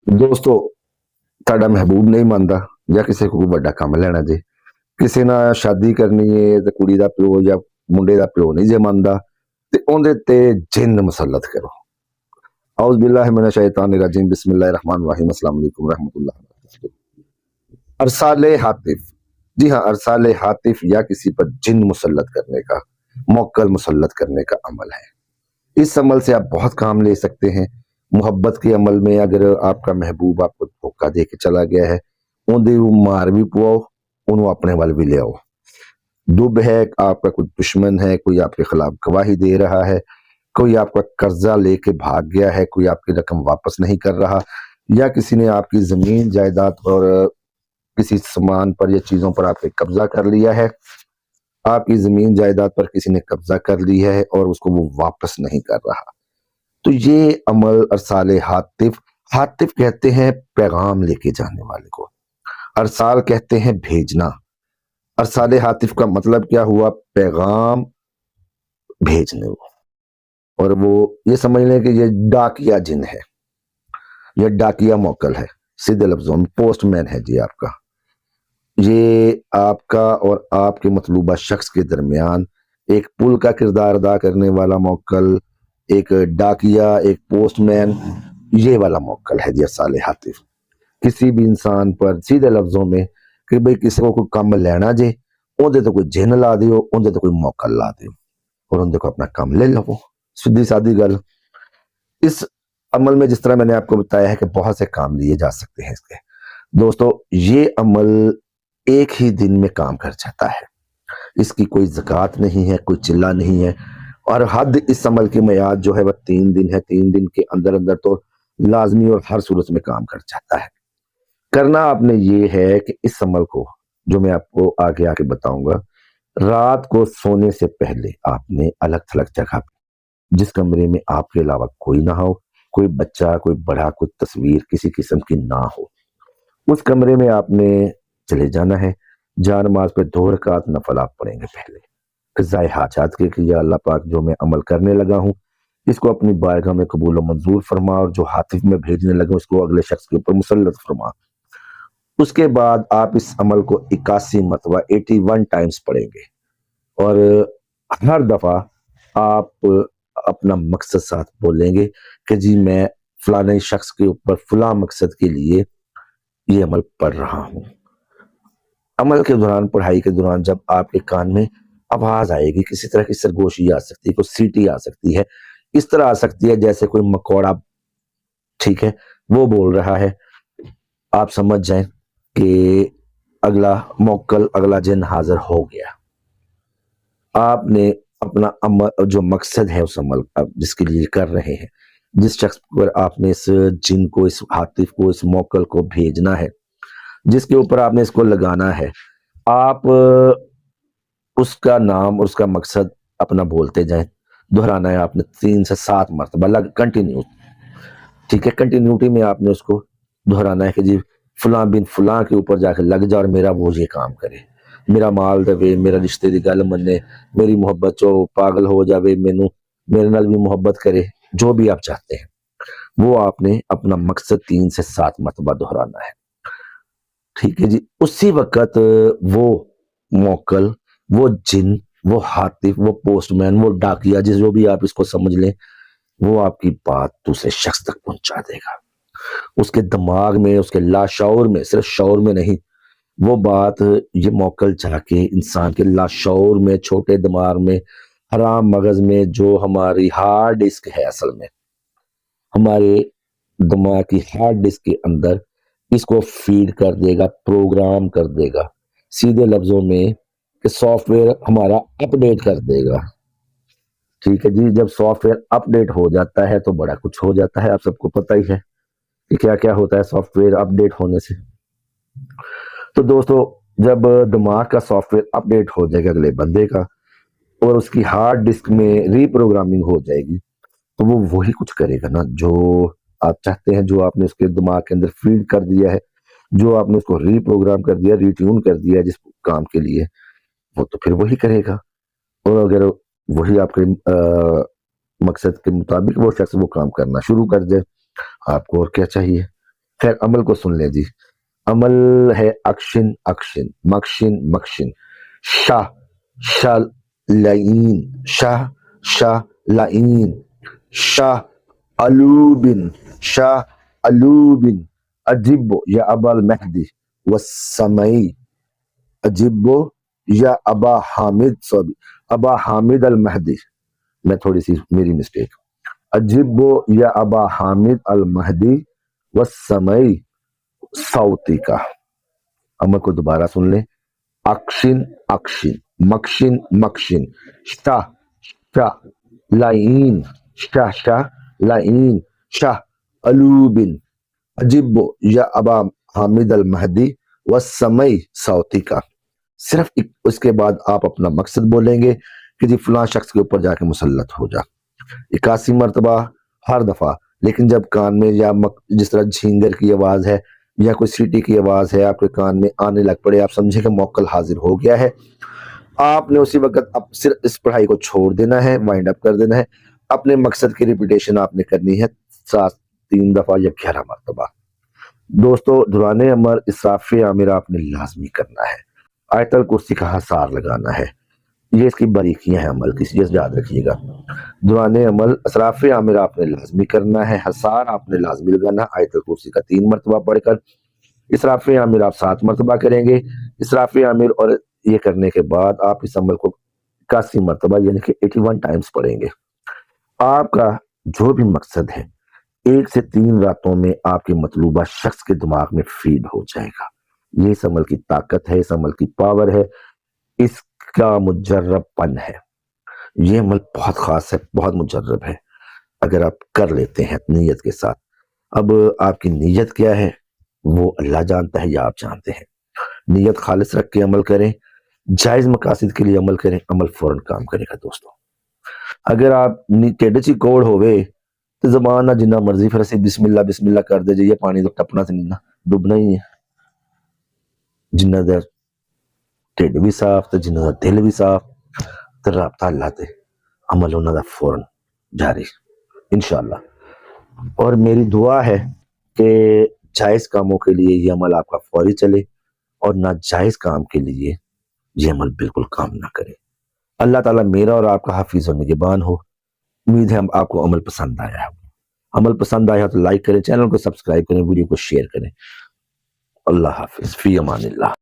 ਦੋਸਤੋ, ਤੁਹਾਡਾ ਮਹਿਬੂਬ ਨਹੀਂ ਮੰਨਦਾ ਜਾਂ ਕਿਸੇ ਕੋਲ ਵੱਡਾ ਕੰਮ ਲੈਣਾ ਜੇ, ਕਿਸੇ ਨਾਲ ਸ਼ਾਦੀ ਕਰਨੀ ਏ ਤੇ ਕੁੜੀ ਦਾ ਪਿਓ ਜਾਂ ਮੁੰਡੇ ਦਾ ਪਿਓ ਨਹੀਂ ਜੇ ਮੰਨਦਾ ਤੇ ਉਹਦੇ ਤੇ ਜਿੰਨ ਮੁਸੱਲਤ ਕਰੋ। औज़ बिल्लाहि मिनश शैतानिर रजीम, बिस्मिल्लाहिर रहमानिर रहीम, अस्सलाम वालेकुम रहमतुल्लाहि व बरकातहू। अरसाले हातिफ, जी हाँ, अरसाले हातिफ या किसी पर जिन मुसल्लत करने का, मोक्कल मुसल्लत करने का अमल है। इस अमल से आप बहुत काम ले सकते हैं। मोहब्बत के अमल में अगर आपका महबूब आपको धोखा दे के चला गया है, ਉਹਦੇ मार भी पुआओ, ਉਹਨੂੰ अपने वाल भी ले आओ। दुब है, आपका कोई दुश्मन है, कोई आपके खिलाफ गवाही दे रहा है, कोई आपका कर्जा लेके भाग गया है, कोई आपकी रकम वापस नहीं कर रहा, या किसी ने आपकी जमीन जायदाद और किसी सामान पर या चीजों पर आपने कब्जा कर लिया है, आपकी जमीन जायदाद पर किसी ने कब्जा कर लिया है और उसको वो वापस नहीं कर रहा, तो ये अमल अरसाल हातिफ, हातिफ कहते हैं पैगाम लेके जाने वाले को, अरसाल कहते हैं भेजना। अरसाल हातिफ का मतलब क्या हुआ? पैगाम भेजने को। और वो ये समझ लें कि ये डाकिया जिन है, ये डाकिया मोक्कल है, सीधे लफ्जों में पोस्टमैन है जी आपका। ये आपका और आपके मतलूबा शख्स के दरमियान एक पुल का किरदार अदा करने वाला मोक्कल, एक डाकिया, एक पोस्टमैन, ये वाला मोक्कल है जी अरसाल हातिफ। किसी भी इंसान पर सीधे लफ्जों में कि भाई किसी को कोई काम लेना जे, ਉਹਦੇ तो कोई जिन ला दियो, ਉਹਦੇ तो कोई मोक्कल ला दियो और उनके को अपना काम ले लो। सीधी सादी गल। इस अमल में जिस तरह मैंने आपको बताया है कि बहुत से काम लिए जा सकते हैं इसके। दोस्तों, ये अमल एक ही दिन में काम कर जाता है, इसकी कोई ज़कात नहीं है, कोई चिल्ला नहीं है, और हद इस अमल की मियाद जो है वह 3 दिन है। 3 दिन के अंदर अंदर तो लाजमी और हर सूरत में काम कर जाता है। करना आपने ये है कि इस अमल को, जो मैं आपको आगे आके बताऊंगा, रात को सोने से पहले आपने अलग थलग जगह, जिस कमरे में आपके अलावा कोई ना हो, कोई बच्चा, कोई बड़ा, कोई तस्वीर किसी किस्म की ना हो, उस कमरे में आपने चले जाना है। जान नमाज पे 2 रकात नफल आप पढ़ेंगे पहले, क़ज़ाए हाजात के कि या अल्लाह पाक, जो मैं अमल करने लगा हूँ इसको अपनी बारगाह में कबूल और मंजूर फरमा, और जो हातिफ में भेजने लगा उसको अगले शख्स के ऊपर मुसल्लत फरमा। उसके बाद आप इस अमल को 81 मरतबा 81 टाइम्स पढ़ेंगे, और हर दफ़ा आप अपना मकसद साथ बोलेंगे कि जी मैं फलाने शख्स के ऊपर फला मकसद के लिए ये अमल पढ़ रहा हूँ। अमल के दौरान, पढ़ाई के दौरान, जब आपके कान में आवाज़ आएगी, किसी तरह की सरगोशी आ सकती है, कोई सीटी आ सकती है, इस तरह आ सकती है जैसे कोई मकौड़ा, ठीक है, वो बोल रहा है, आप समझ जाएं कि अगला मोक्कल, अगला जिन हाजिर हो गया। आपने अपना अमल, जो मकसद है उस अमल का जिसके लिए कर रहे हैं, जिस शख्स पर आपने इस जिन को, इस हातिफ को, इस मोक्कल को भेजना है, जिसके ऊपर आपने इसको लगाना है, आप उसका नाम और उसका मकसद अपना बोलते जाएं। दोहराना है आपने 3 से 7 मरतबा लग कंटिन्यू, ठीक है, कंटिन्यूटी में आपने उसको दोहराना है कि जी फलां बिन फलां के ऊपर जाके लग जा और मेरा वो ये काम करे, मेरा माल दवे, मेरा रिश्ते की गल मन्ने, मेरी मोहब्बत चो पागल हो जावे, मैनू मेरे नाल भी मोहब्बत करे, जो भी आप चाहते हैं वो आपने अपना मकसद 3 से 7 मरतबा दोहराना है, ठीक है जी। उसी वक्त वो मोक्कल, वो जिन, वो हातिफ, वो पोस्टमैन, वो डाकिया, जिस जो भी आप इसको समझ लें, वो आपकी बात दूसरे शख्स तक पहुंचा देगा। उसके दिमाग में, उसके लाशऊर में, सिर्फ शऊर में नहीं, वो बात, ये मोक्कल जाके इंसान के लाशऊर में, छोटे दिमाग में, हराम मगज में, जो हमारी हार्ड डिस्क है, असल में हमारे दिमाग की हार्ड डिस्क के अंदर इसको फीड कर देगा, प्रोग्राम कर देगा, सीधे लफ्जों में कि सॉफ्टवेयर हमारा अपडेट कर देगा, ठीक है जी। जब सॉफ्टवेयर अपडेट हो जाता है तो बड़ा कुछ हो जाता है, आप सबको पता ही है कि क्या क्या होता है सॉफ्टवेयर अपडेट होने से। तो दोस्तों, जब दिमाग का सॉफ्टवेयर अपडेट हो जाएगा अगले बंदे का, और उसकी हार्ड डिस्क में रीप्रोग्रामिंग हो जाएगी, तो वो वही कुछ करेगा ना जो आप चाहते हैं, जो आपने उसके दिमाग के अंदर फीड कर दिया है, जो आपने उसको रीप्रोग्राम कर दिया, रीट्यून कर दिया है जिस काम के लिए, वो तो फिर वही करेगा। और अगर वही आपके मकसद के मुताबिक वो शख्स वो काम करना शुरू कर दे, आपको और क्या चाहिए? خیر عمل کو سن لیں جی. عمل ہے اکشن اکشن، مکشن مکشن، شاہ شاہ لعین، شاہ شاہ لعین، شاہ علوبن، شاہ علوبن، اجب یا ابا المہدی والسمعی، اجب یا ابا حامد، سوری ابا حامد المہدی، میں تھوڑی سی میری مسٹیک، اجب یا ابا حامد المہدی والسمعی صوتی کا. عمل کو دوبارہ سن لیں. اکشن اکشن، مکشن مکشن، شاہ شاہ لعین، شاہ شاہ لعین، شاہ علوبن، اجب یا ابا حامد المہدی والسمعی صوتی کا. صرف اس کے بعد آپ اپنا مقصد بولیں گے کہ جی فلاں شخص کے اوپر جا کے مسلط ہو جا. 81 مرتبہ ہر دفعہ. لیکن جب کان میں یا جس طرح جھینگر کی آواز ہے یا کوئی سیٹی کی آواز ہے آپ کے کان میں آنے لگ پڑے، آپ سمجھیں کہ موکل حاضر ہو گیا ہے، آپ نے اسی وقت اب صرف اس پڑھائی کو چھوڑ دینا ہے، وائنڈ اپ کر دینا ہے. اپنے مقصد کی ریپیٹیشن آپ نے کرنی ہے 3 دفعہ یا 11 مرتبہ. دوستو دوران عمل اسراف عامر آپ نے لازمی کرنا ہے. آیت الکرسی کا حصار لگانا ہے. یہ اس کی باریکیاں ہیں عمل کی، یہ یاد رکھیے گا. دوران عمل اسراف عامر آپ نے لازمی کرنا ہے، حصار آپ نے لازمی لگانا. آیت الکرسی کا 3 مرتبہ پڑھ کر اسراف عامر آپ 7 مرتبہ کریں گے. اسراف عامر اور یہ کرنے کے بعد آپ اس عمل کو 81 مرتبہ یعنی کہ 81 ٹائمز پڑھیں گے. آپ کا جو بھی مقصد ہے 1 سے 3 راتوں میں آپ کے مطلوبہ شخص کے دماغ میں فیڈ ہو جائے گا. یہ اس عمل کی طاقت ہے، اس عمل کی پاور ہے، اس کا مجرب پن ہے. یہ عمل بہت خاص ہے، بہت مجرب ہے اگر آپ کر لیتے ہیں نیت کے ساتھ. اب آپ کی نیت کیا ہے وہ اللہ جانتا ہے یا آپ جانتے ہیں. نیت خالص رکھ کے عمل کریں، جائز مقاصد کے لیے عمل کریں، عمل فوراً کام کرے گا. دوستوں اگر آپ ٹیڈے چی کوڑ ہوئے تو زبان نہ جنہ مرضی پھر سے بسم اللہ کر دے جائیے، پانی تو ٹپنا سے نہیں ڈوبنا ہی ہے. جنہ دا ٹھڈ بھی صاف تو جنہ دا دل بھی صاف تو رابطہ اللہ تے عمل انہوں دا فوراً جاری انشاءاللہ. اور میری دعا ہے کہ جائز کاموں کے لیے یہ عمل آپ کا فوری چلے اور ناجائز کام کے لیے یہ عمل بالکل کام نہ کرے. اللہ تعالیٰ میرا اور آپ کا حافظ و نگہبان ہو. امید ہے آپ کو عمل پسند آیا ہے. عمل پسند آیا تو لائک کریں، چینل کو سبسکرائب کریں، ویڈیو کو شیئر کریں. اللہ حافظ، فی امان اللہ.